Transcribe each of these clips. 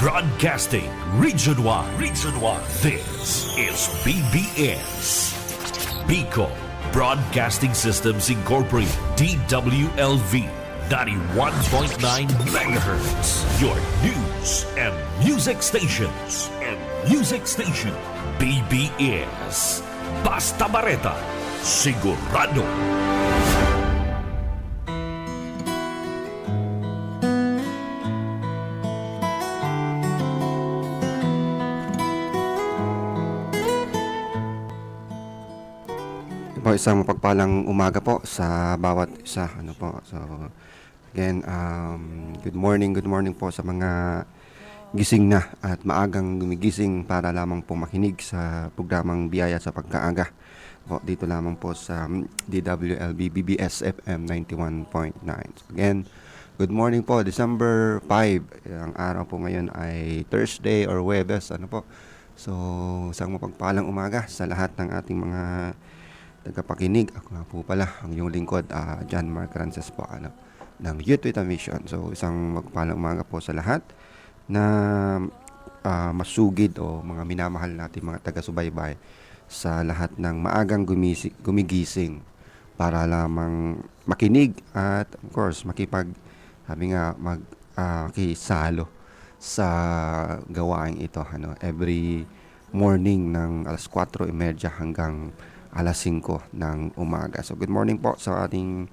Broadcasting Region 1. Region 1. This is BBS. Bicol Broadcasting Systems Incorporated. DWLV 91.9 MHz. Your news and music stations. BBS. Basta Bareta. Sigurado. Po, isang mapagpalang umaga po sa bawat isa. So, again, good morning po sa mga gising na at maagang gumigising para lamang po makinig sa programang Biyaya sa Pagkaaga. Po, dito lamang po sa DWLB BBS FM 91.9. So, again, good morning po, December 5. Ang araw po ngayon ay Thursday or Huwebes. So, isang mapagpalang umaga sa lahat ng ating mga tagapakinig. Ako nga po pala ang iyong lingkod, John Mark Rances po, ng Youth with a Mission. So isang magpalang umaga po sa lahat na masugid o mga minamahal natin mga taga-subaybay sa lahat ng maagang gumigising para lamang makinig at of course makisalo sa gawain ito every morning ng alas 4:30 hanggang alas 5 ng umaga. So good morning po sa ating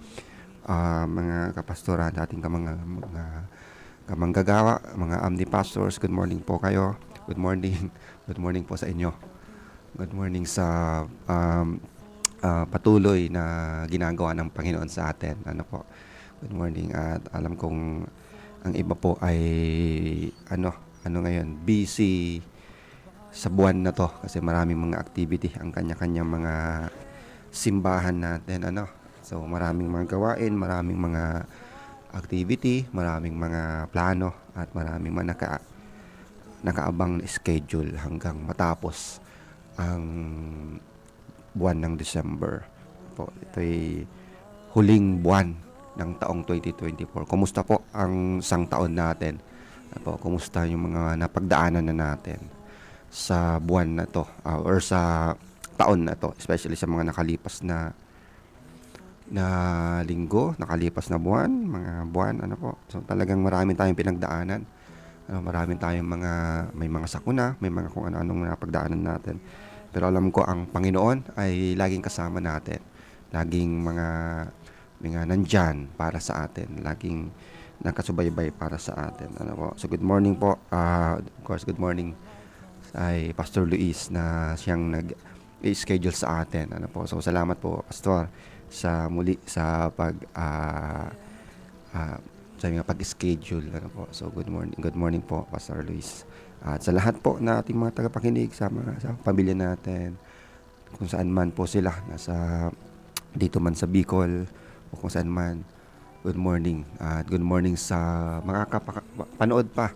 mga kapastoran, ating mga kamanggagawa, mga amni pastors. Good morning po kayo. Good morning. Good morning po sa inyo. Good morning sa patuloy na ginagawa ng Panginoon sa atin. Good morning. At alam kong ang iba po ay ngayon busy sa buwan na to kasi maraming mga activity ang kanya-kanyang mga simbahan natin so maraming mga gawain, maraming mga activity, maraming mga plano at maraming mga nakaabang na schedule hanggang matapos ang buwan ng December po. Ito'y huling buwan ng taong 2024. Kumusta po ang isang taon natin? Kumusta yung mga napagdaanan na natin sa buwan na to or sa taon na to, especially sa mga nakalipas na linggo, nakalipas na buwan, mga buwan So talagang marami tayong pinagdaanan. Marami tayong may mga sakuna, may mga kung ano-anong napagdaanan natin. Pero alam ko ang Panginoon ay laging kasama natin. Laging mga nandyan para sa atin, laging nakasubaybay para sa atin. So good morning po. Of course, good morning ay Pastor Luis na siyang nag-schedule sa atin. So salamat po Pastor sa muli sa pag-schedule. So good morning po Pastor Luis. At sa lahat po na ating mga tagapakinig sa pamilya natin, kung saan man po sila, dito man sa Bicol o kung saan man, good morning. At good morning sa mga panood pa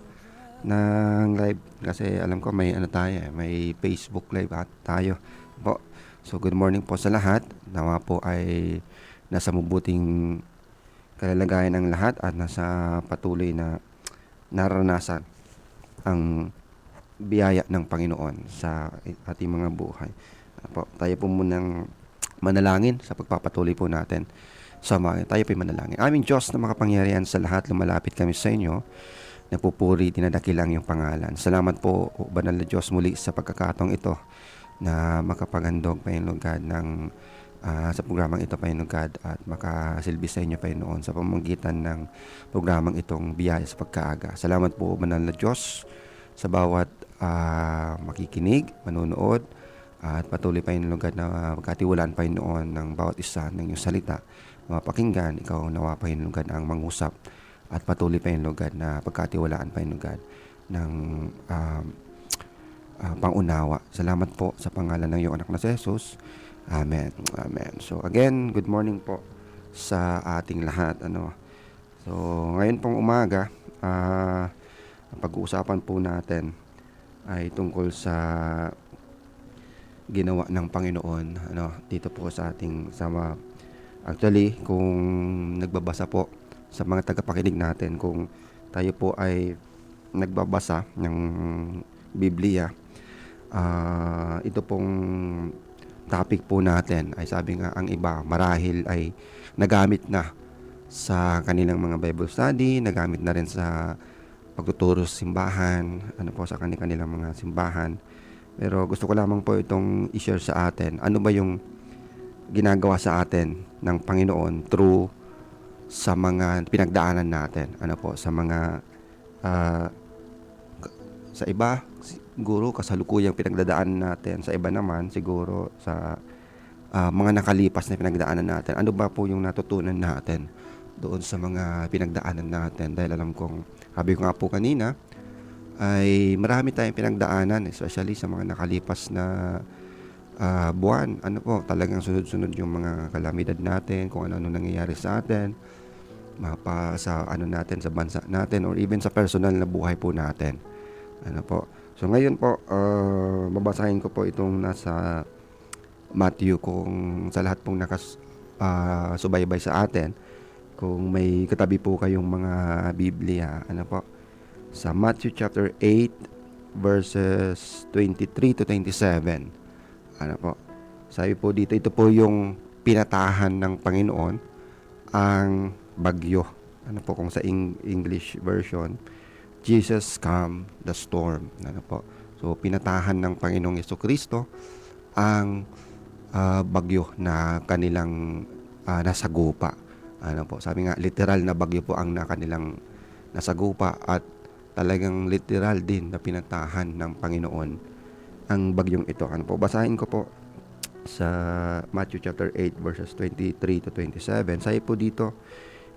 ng live kasi alam ko may may Facebook live tayo po. So good morning po sa lahat. Nawa po ay nasa mabuting kalagayan ng lahat at nasa patuloy na naranasan ang biyaya ng Panginoon sa ating mga buhay. Tayo po munang manalangin sa pagpapatuloy po natin. Tayo po manalangin. Aming Diyos na makapangyarihan sa lahat, lumalapit kami sa inyo. Napupuri, dinadakilang yung pangalan. Salamat po, Banal na Diyos, muli sa pagkakataong ito na makapaghandog, Panginoon God, sa programang ito, Panginoon God, at makasilbi sa inyo, Panginoon, sa pamamagitan ng programang itong Biyaya sa Pagkaaga. Salamat po, Banal na Diyos, sa bawat makikinig, manonood, at patuloy, Panginoon God, na magkatiwalaan, Panginoon, ng bawat isa ng iyong salita. Mapakinggan, ikaw nawa, Panginoon God, ang mangusap at patuloy pa yung lugad na pagkatiwalaan pa yung lugad ng pangunawa. Salamat po sa pangalan ng iyong anak na si Jesus. Amen. Amen. So again, good morning po sa ating lahat. So ngayon pong umaga, ang pag-uusapan po natin ay tungkol sa ginawa ng Panginoon dito po sa ating actually kung nagbabasa po sa mga tagapakinig natin, kung tayo po ay nagbabasa ng Biblia, ito pong topic po natin ay sabi nga ang iba marahil ay nagamit na sa kanilang mga Bible study, nagamit na rin sa pagtuturo sa simbahan, sa kanilang mga simbahan. Pero gusto ko lamang po itong i-share sa atin. Ano ba yung ginagawa sa atin ng Panginoon through sa mga pinagdaanan natin? Sa mga sa iba siguro kasalukuyang pinagdadaanan natin, sa iba naman siguro sa mga nakalipas na pinagdaanan natin. Ano ba po yung natutunan natin doon sa mga pinagdaanan natin? Dahil alam kong, sabi ko nga po kanina, ay marami tayong pinagdaanan, especially sa mga nakalipas na buwan. Talagang sunod-sunod yung mga kalamidad natin, kung ano nangyayari sa atin, sa natin, sa bansa natin, or even sa personal na buhay po natin. So ngayon po, babasahin ko po itong nasa Matthew, kung sa lahat pong subaybay sa atin, kung may katabi po kayong mga Biblia, sa Matthew chapter 8 verses 23 to 27. Sabi po dito, ito po yung pinatahan ng Panginoon ang bagyo. Kung sa English version, Jesus calmed the storm. So pinatahan ng Panginoong Jesucristo ang bagyo na kanilang nasagupa. Sabi nga, literal na bagyo po ang kanilang nasagupa, at talagang literal din na pinatahan ng Panginoon ang bagyong ito. Basahin ko po sa Matthew chapter 8 verses 23 to 27. Sabi po dito,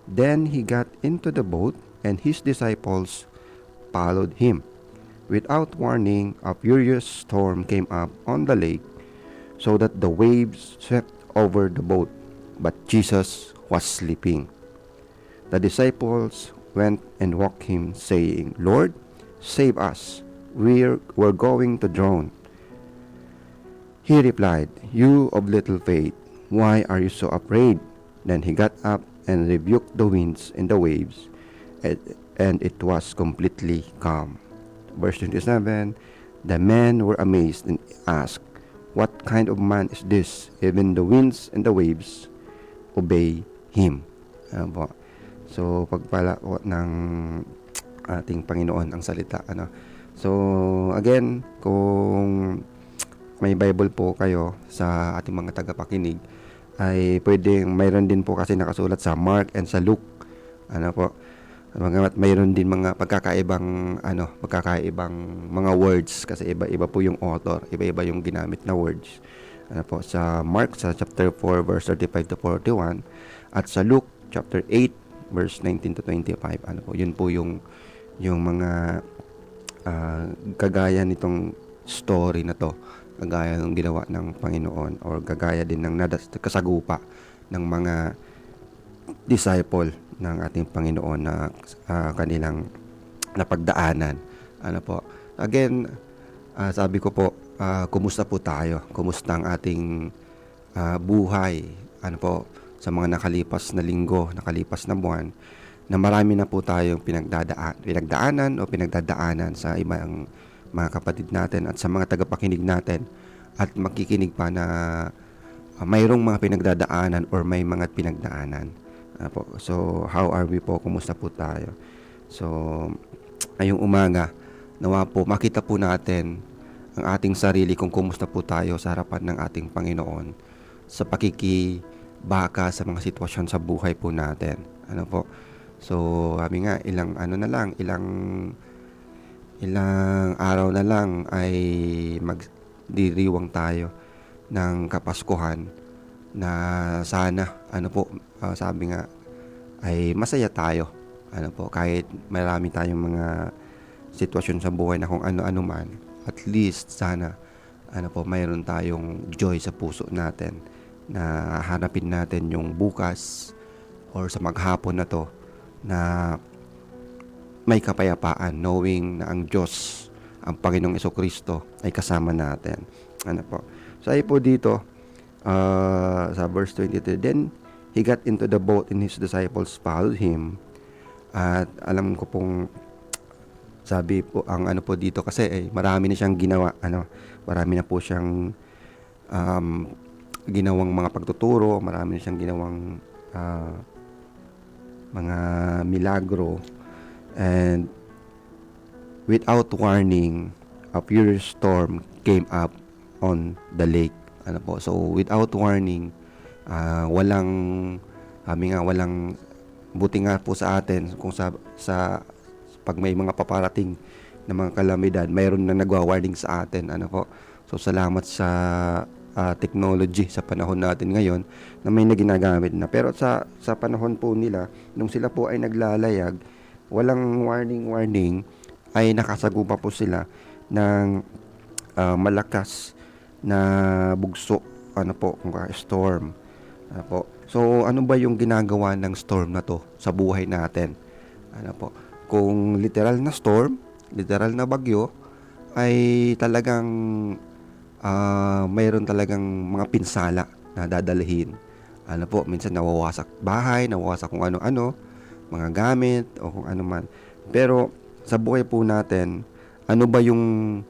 "Then he got into the boat and his disciples followed him. Without warning, a furious storm came up on the lake, so that the waves swept over the boat, but Jesus was sleeping. The disciples went and woke him, saying, 'Lord, save us, we're going to drown.' He replied, 'You of little faith, why are you so afraid?' Then he got up and rebuked the winds and the waves, and it was completely calm." Verse 27, "The men were amazed and asked, 'What kind of man is this? Even the winds and the waves obey him.'" So, pagpala po ng ating Panginoon ang salita. So, again, kung may Bible po kayo sa ating mga tagapakinig, ay pwedeng mayroon din po kasi nakasulat sa Mark and sa Luke. Mayroon din mga pagkakaibang mga words, kasi iba-iba po yung author, iba-iba yung ginamit na words. Sa Mark sa chapter 4 verse 35 to 41, at sa Luke chapter 8 verse 19 to 25. Yun po yung mga kagaya nitong story na to, kagaya ng ginawa ng Panginoon, or kagaya din ng kasagupa ng mga disciple ng ating Panginoon na kanilang napagdaanan. Again, sabi ko po, kumusta po tayo? Kumusta ang ating buhay? Sa mga nakalipas na linggo, nakalipas na buwan, na marami na po tayong pinagdaanan o pinagdadaanan sa ibang mga kapatid natin at sa mga tagapakinig natin, at makikinig pa na mayroong mga pinagdadaanan or may mga pinagdaanan. So, how are we po? Kumusta po tayo? So, ngayong umaga, nawa po makita po natin ang ating sarili kung kumusta po tayo sa harapan ng ating Panginoon sa pakikibaka sa mga sitwasyon sa buhay po natin. So, kami nga, ilang araw na lang ay magdiriwang tayo ng Kapaskuhan, na sana, sabi nga, ay masaya tayo. Kahit marami tayong mga sitwasyon sa buhay na kung ano-ano man, at least sana, mayroon tayong joy sa puso natin, na hanapin natin yung bukas or sa maghapon na to, na may kapayapaan, knowing na ang Diyos, ang Panginoong Jesucristo ay kasama natin. So ay po dito, sa verse 23, "Then he got into the boat and his disciples followed him." At alam ko pong sabi po ang ano po dito kasi marami na siyang ginawa, marami na po siyang um, ginawang mga pagtuturo, marami na siyang ginawang mga milagro, and without warning, a furious storm came up on the lake. Ano po? So without warning, walang walang buti nga po sa atin kung sa pag may mga paparating na mga kalamidad, mayroon na nagwa-warning sa atin. Ano po? So salamat sa technology sa panahon natin ngayon na may ginagamit na. Pero sa panahon po nila, nung sila po ay naglalayag, walang warning, ay nakasagupa po sila ng malakas na bugso, kung storm. Ano po? So, ano ba yung ginagawa ng storm na to sa buhay natin? Ano po? Kung literal na storm, literal na bagyo, ay talagang mayroon talagang mga pinsala na dadalhin. Ano po? Minsan nawawasak bahay, nawawasak kung ano-ano, mga gamit, o kung ano man. Pero, sa buhay po natin, ano ba yung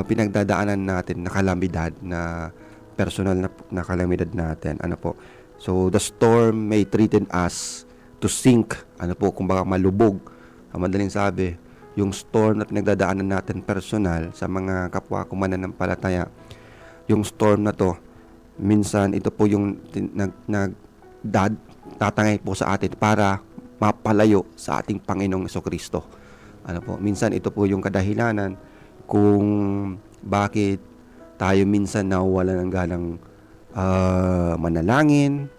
pinagdadaanan natin na kalamidad, na personal na kalamidad natin? Ano po? So, the storm may threaten us to sink. Ano po? Kumbaga malubog. Ang madaling sabi, yung storm na pinagdadaanan natin personal sa mga kapwa ko mananampalataya, yung storm na to, minsan ito po yung tatangay po sa atin para mapalayo sa ating Panginoong Jesucristo. Ano po? Minsan ito po yung kadahilanan kung bakit tayo minsan nawawalan ng ganang manalangin.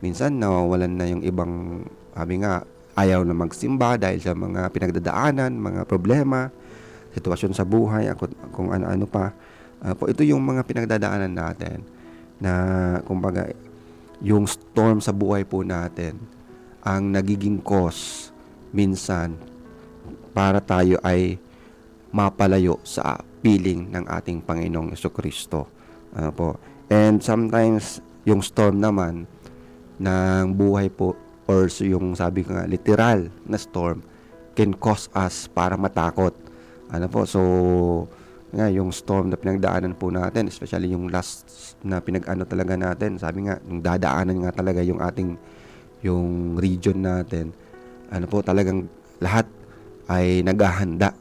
Minsan nawawalan na yung ibang, ayaw na magsimba dahil sa mga pinagdadaanan, mga problema, sitwasyon sa buhay, kung ano-ano pa. Po, ito yung mga pinagdadaanan natin na kumbaga yung storm sa buhay po natin ang nagiging cause minsan para tayo ay mapalayo sa piling ng ating Panginoong Jesucristo. Po. And sometimes yung storm naman ng buhay po, or yung sabi ko nga literal na storm, can cause us para matakot. Ano po? So yung storm na pinagdaanan po natin, especially yung last na talaga natin, sabi nga yung dadaanan nga talaga yung ating yung region natin. Ano po, talagang lahat ay naghahanda.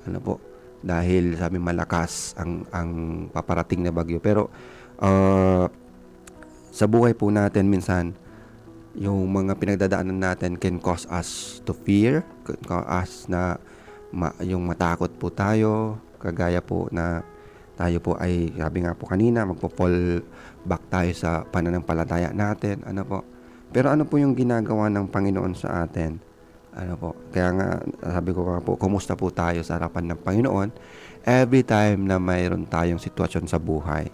Ano po? Dahil sabi malakas ang paparating na bagyo. Pero sa buhay po natin minsan, yung mga pinagdadaanan natin can cause us to fear, can cause us na yung matakot po tayo, kagaya po na tayo po ay, sabi nga po kanina, magpo-fall back tayo sa pananampalataya natin. Ano po? Pero ano po yung ginagawa ng Panginoon sa atin? Ano po? Kaya nga, sabi ko nga po, kumusta po tayo sa harapan ng Panginoon every time na mayroon tayong sitwasyon sa buhay?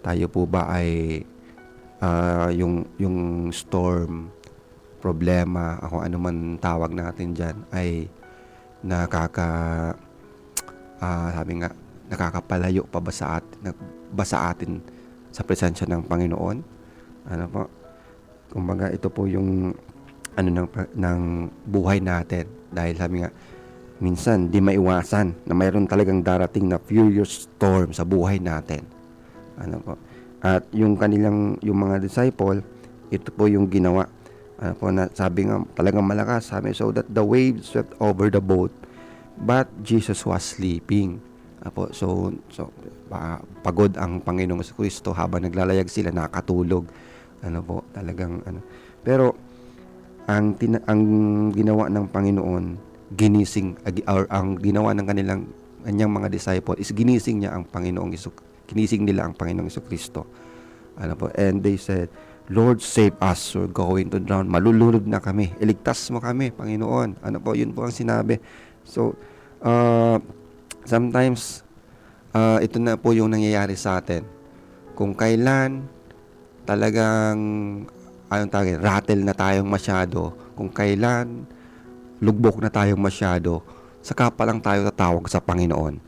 Tayo po ba ay yung storm, problema, kung ano man tawag natin dyan, ay nakakapalayo pa ba sa atin sa presensya ng Panginoon? Ano po? Kumbaga, ito po yung ng buhay natin. Dahil sabi nga, minsan di maiwasan na mayroon talagang darating na furious storm sa buhay natin. Ano po? At yung mga disciple, ito po yung ginawa. Ano po, na sabi nga, talagang malakas. Sabi, so that the waves swept over the boat, but Jesus was sleeping. Ano po, so pagod ang Panginoong Jesucristo habang naglalayag sila, nakatulog. Ano po, talagang Pero ang ginawa ng Panginoon, ang ginawa ng kanyang mga disciple is ginising nila ang Panginoong Jesucristo. Ano po, and they said, Lord, save us, we're going to drown. Malulunod na kami. Iligtas mo kami, Panginoon. Ano po, yun po ang sinabi. So, sometimes, ito na po yung nangyayari sa atin. Kung kailan talagang rattle na tayong masyado, kung kailan lugbok na tayong masyado, saka pa lang tayo tatawag sa Panginoon.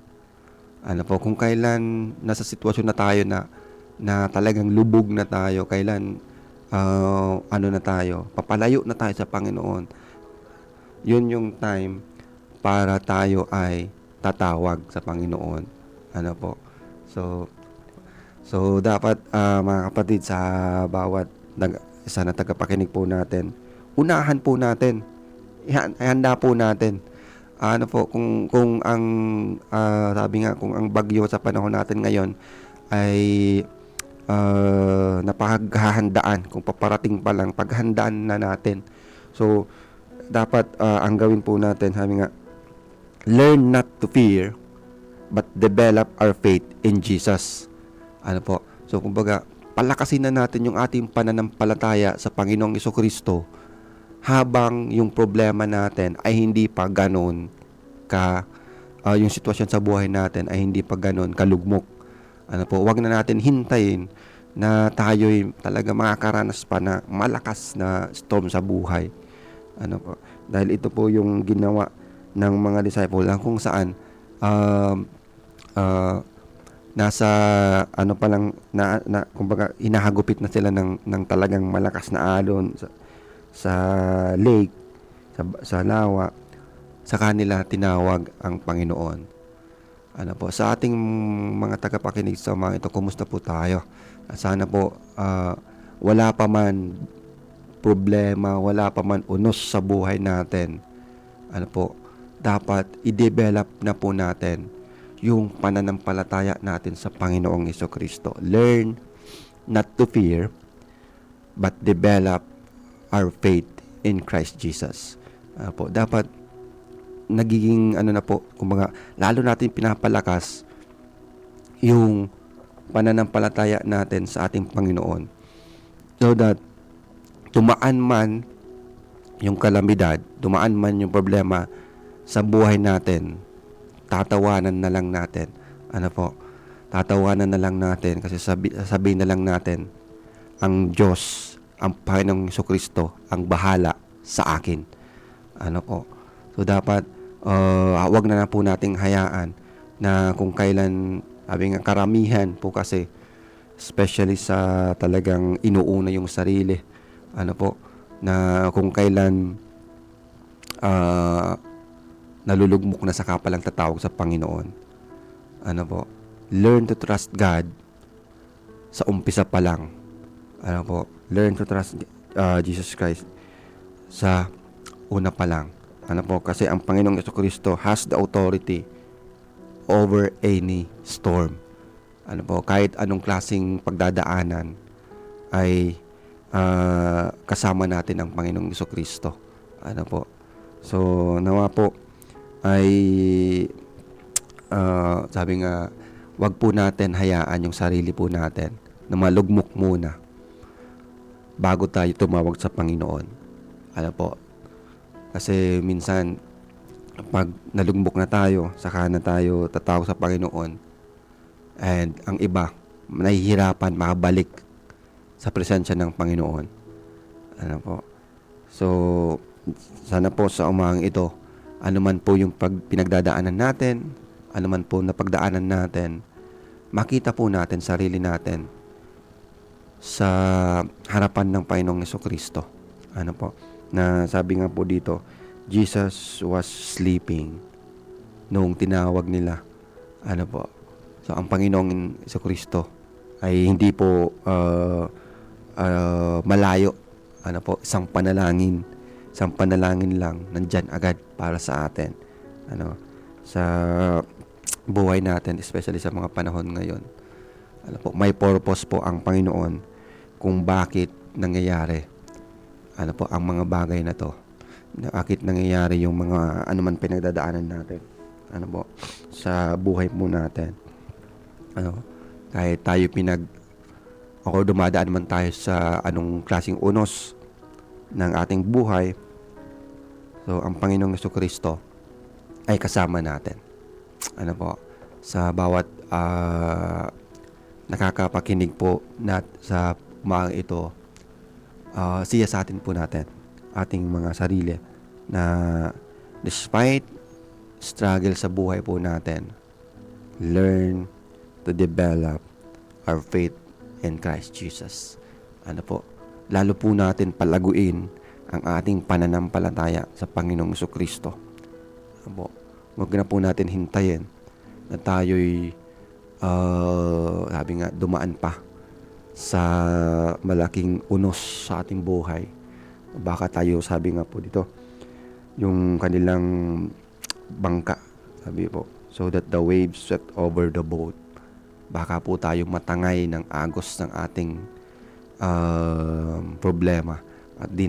Ano po, kung kailan nasa sitwasyon na tayo na talagang lubog na tayo, kailan papalayo na tayo sa Panginoon, yun yung time para tayo ay tatawag sa Panginoon. Ano po? So dapat mga kapatid, sa bawat isa na tagapakinig po natin, unahan po natin, ihanda po natin. Ano po, kung ang sabi nga, kung ang bagyo sa panahon natin ngayon ay napaghahandaan, kung paparating pa lang, paghandaan na natin. So dapat ang gawin po natin, sabi nga, learn not to fear but develop our faith in Jesus. Ano po? So kumbaga, palakasin na natin yung ating pananampalataya sa Panginoong Jesucristo habang yung problema natin ay hindi pa ganoon yung sitwasyon sa buhay natin ay hindi pa ganoon kalugmok. Ano po? Huwag na natin hintayin na tayo'y talaga makakaranas pa na malakas na storm sa buhay. Ano po? Dahil ito po yung ginawa ng mga disciple kung saan nasa ano pa lang na kumbaga hinahagupit na sila ng talagang malakas na alon sa lake, sa lawa, sa kanila tinawag ang Panginoon. Ano po, sa ating mga tagapakinig sa mga ito, kumusta po tayo? Sana po wala pa man problema, wala pa man unos sa buhay natin. Ano po, dapat i-develop na po natin yung pananampalataya natin sa Panginoong Jesucristo. Learn not to fear, but develop our faith in Christ Jesus. Po, dapat nagiging na po, kumbaga, lalo natin pinapalakas yung pananampalataya natin sa ating Panginoon. So that dumaan man yung kalamidad, dumaan man yung problema sa buhay natin, tatawanan na lang natin. Ano po? Tatawanan na lang natin kasi sabihin na lang natin, ang Diyos, ang Panginoong Jesucristo, ang bahala sa akin. Ano po? So dapat wag na po nating hayaan na kung kailan, sabi nga, karamihan po kasi, especially sa talagang inuuna yung sarili. Ano po? Na kung kailan nalulugmok na sa kapalang tatawag sa Panginoon. Ano po? Learn to trust God sa umpisa pa lang. Ano po? Learn to trust Jesus Christ sa una pa lang. Ano po? Kasi ang Panginoong Jesucristo has the authority over any storm. Ano po? Kahit anong klaseng pagdadaanan ay kasama natin ang Panginoong Jesucristo. Ano po? So, nawa po ay sabi nga, wag po natin hayaan yung sarili po natin na malugmok muna bago tayo tumawag sa Panginoon. Ano po? Kasi minsan, pag nalugmok na tayo, saka na tayo tatawag sa Panginoon, and ang iba, nahihirapan makabalik sa presensya ng Panginoon. Ano po? So, sana po sa umagang ito, ano man po yung pinagdadaanan natin, ano man po na pagdaanan natin, makita po natin sarili natin sa harapan ng Panginoong Jesucristo. Ano po? Na sabi nga po dito, Jesus was sleeping noong tinawag nila. Ano po? So, ang Panginoong Jesucristo ay hindi po malayo. Ano po? Isang panalangin lang nandyan agad para sa atin. Ano? Sa buhay natin, especially sa mga panahon ngayon. Ano po? May purpose po ang Panginoon kung bakit nangyayari. Ano po ang mga bagay na to? Bakit nangyayari yung mga anuman pinagdadaanan natin? Ano po? Sa buhay mo natin. Ano? Kahit tayo o dumadaan man tayo sa anong klaseng unos ng ating buhay, so ang Panginoong Jesucristo ay kasama natin. Ano po? Sa bawat nakakapakinig po sa umagang ito, siyasatin po natin ating mga sarili na despite struggle sa buhay po natin, learn to develop our faith in Christ Jesus. Ano po? Lalo po natin palaguin ang ating pananampalataya sa Panginoong Jesucristo. Opo. Huwag na po natin hintayin na tayo'y sabi nga, dumaan pa sa malaking unos sa ating buhay. Baka tayo, sabi nga po dito, yung kanilang bangka, sabi po, so that the waves swept over the boat. Baka po tayo matangay ng agos ng ating problema at di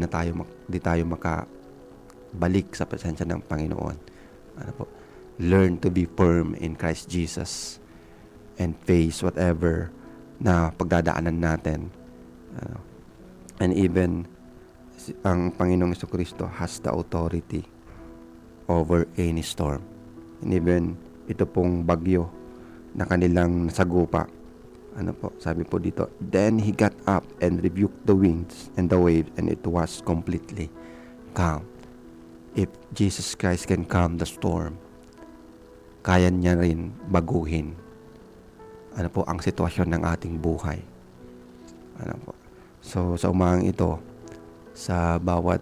tayo makabalik sa presensya ng Panginoon. Ano po? Learn to be firm in Christ Jesus and face whatever na pagdadaanan natin. And even ang Panginoong Jesucristo has the authority over any storm. And even ito pong bagyo na kanilang nasagupa. Ano po, sabi po dito, then he got up and rebuked the winds and the waves, and it was completely calm. If Jesus Christ can calm the storm, kaya niya rin baguhin ano po ang sitwasyon ng ating buhay. Ano po. So sa umagang ito, sa bawat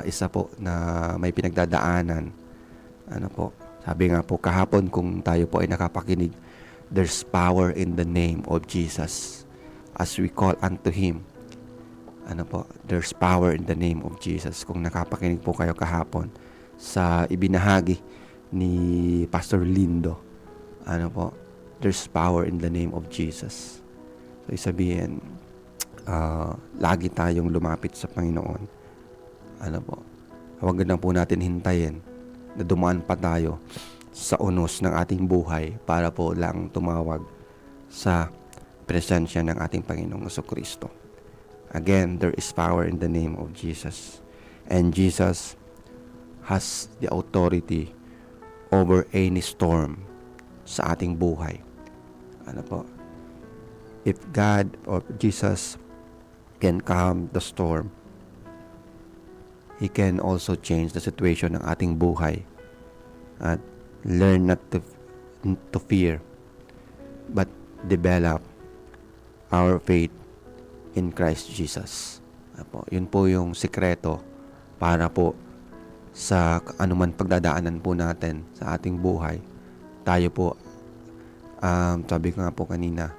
isa po na may pinagdadaanan, ano po, sabi nga po kahapon kung tayo po ay nakapakinig, there's power in the name of Jesus. As we call unto Him, ano po, there's power in the name of Jesus. Kung nakapakinig po kayo kahapon sa ibinahagi ni Pastor Lindo, ano po, there's power in the name of Jesus. So isabihin, lagi tayong lumapit sa Panginoon. Ano po, huwag na po natin hintayin na dumaan pa tayo sa unos ng ating buhay para po lang tumawag sa presensya ng ating Panginoong Jesucristo. Again, there is power in the name of Jesus. And Jesus has the authority over any storm sa ating buhay. Ano po? If God or Jesus can calm the storm, He can also change the situation ng ating buhay. At learn not to fear, but develop our faith in Christ Jesus. Ano po? Yun po yung sikreto para po sa anuman pagdadaanan po natin sa ating buhay. Tayo po, sabi ko nga po kanina,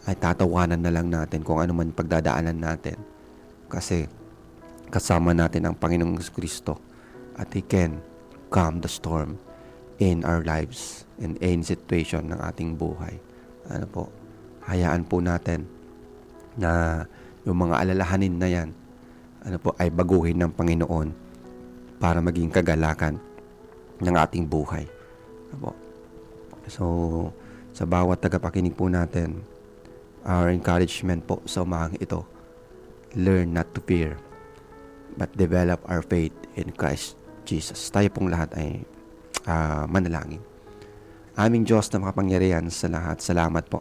ay tatawanan na lang natin kung anuman pagdadaanan natin. Kasi kasama natin ang Panginoong Jesucristo at He can calm the storm in our lives, in any situation ng ating buhay. Ano po, hayaan po natin na yung mga alalahanin na yan, ano po, ay baguhin ng Panginoon para maging kagalakan ng ating buhay. Ano po. So, sa bawat tagapakinig po natin, our encouragement po sa umagang ito, learn not to fear, but develop our faith in Christ Jesus. Tayo pong lahat ay manalangin. Aming Diyos na makapangyarihan sa lahat, salamat po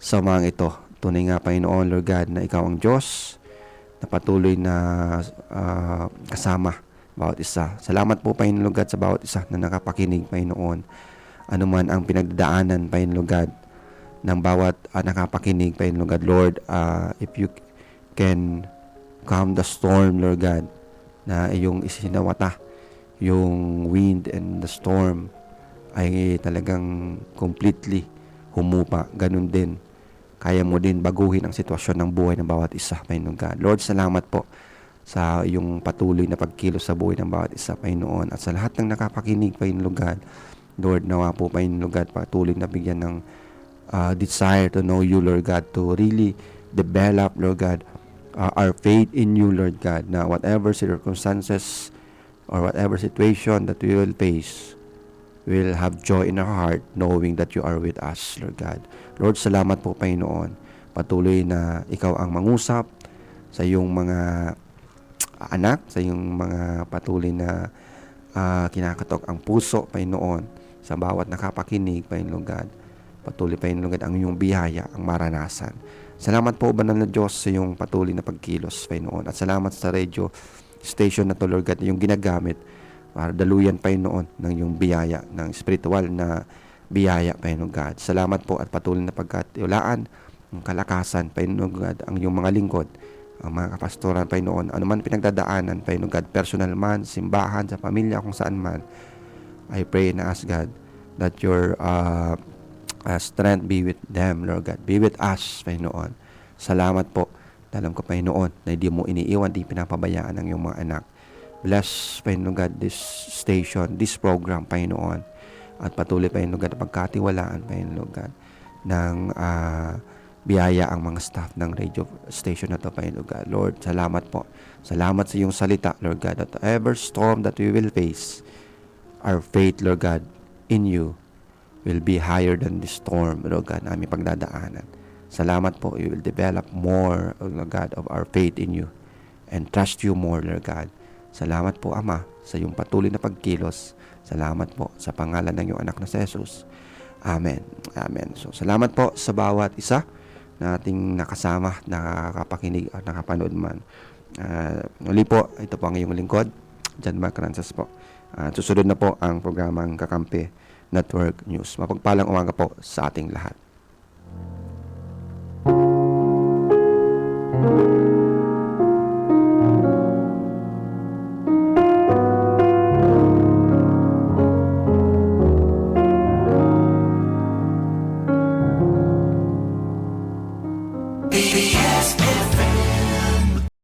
sa umagang ito. Tunay nga, Panginoon, Lord God, na Ikaw ang Diyos na patuloy na kasama bawat isa. Salamat po, Panginoon, Lord God, sa bawat isa na nakapakinig, Panginoon. Ano man ang pinagdaanan, Panginoon, Lord God, ng bawat nakapakinig, Panginoon, Lord God. Lord, if you can calm the storm, Lord God, na iyong isinawata, yung wind and the storm ay talagang completely humupa. Ganun din. Kaya mo din baguhin ang sitwasyon ng buhay ng bawat isa, Panginoon God. Lord, salamat po sa iyong patuloy na pagkilos sa buhay ng bawat isa, Panginoon. At sa lahat ng nakapakinig, Panginoon God, Lord, nawa po, Panginoon God, patuloy na bigyan ng desire to know you, Lord God, to really develop, Lord God, our faith in you, Lord God, na whatever circumstances or whatever situation that we will face, we'll have joy in our heart knowing that you are with us, Lord God. Lord, salamat po, Panginoon. Patuloy na Ikaw ang mangusap sa iyong mga anak, sa iyong mga patuloy na kinakatok ang puso, Panginoon, sa bawat nakapakinig, Panginoon God. Patuloy, Panginoon God, ang iyong biyaya, ang maranasan. Salamat po, Banal na Diyos, sa iyong patuloy na pagkilos, Panginoon. At salamat sa radio station na to, Lord God, na iyong ginagamit para daluyan, Panginoon, ng iyong biyaya, ng spiritual na biyaya, Panginoon God. Salamat po at patuloy na pagkatiwalaan, ang kalakasan, Panginoon God, ang iyong mga lingkod, ang mga kapastoran, Panginoon, anuman pinagdadaanan, Panginoon God, personal man, simbahan, sa pamilya, kung saan man, I pray and ask God that your strength be with them, Lord God. Be with us, Panginoon. Salamat po. Alam ko, Panginoon, na hindi mo iniiwan, di pinapabayaan ng iyong mga anak. Bless, Panginoon God, this station, this program, Panginoon. At patuloy, Panginoon God, na pagkatiwalaan, Panginoon God, ng biyaya ang mga staff ng radio station na to, Panginoon God. Lord, salamat po. Salamat sa iyong salita, Lord God, that every storm that we will face, our faith, Lord God, in you will be higher than the storm, Lord God, na aming pagdadaanan. Salamat po, we will develop more, Lord God, of our faith in you and trust you more, Lord God. Salamat po, Ama, sa iyong patuloy na pagkilos. Salamat po sa pangalan ng iyong anak na si Jesus. Amen. Amen. So, salamat po sa bawat isa na ating nakasama, nakakapakinig at nakapanood man. Muli po, ito po ang iyong lingkod, John Mark Ranzas po. Susunod na po ang programang Kakampi Network News. Mapagpalang umaga po sa ating lahat.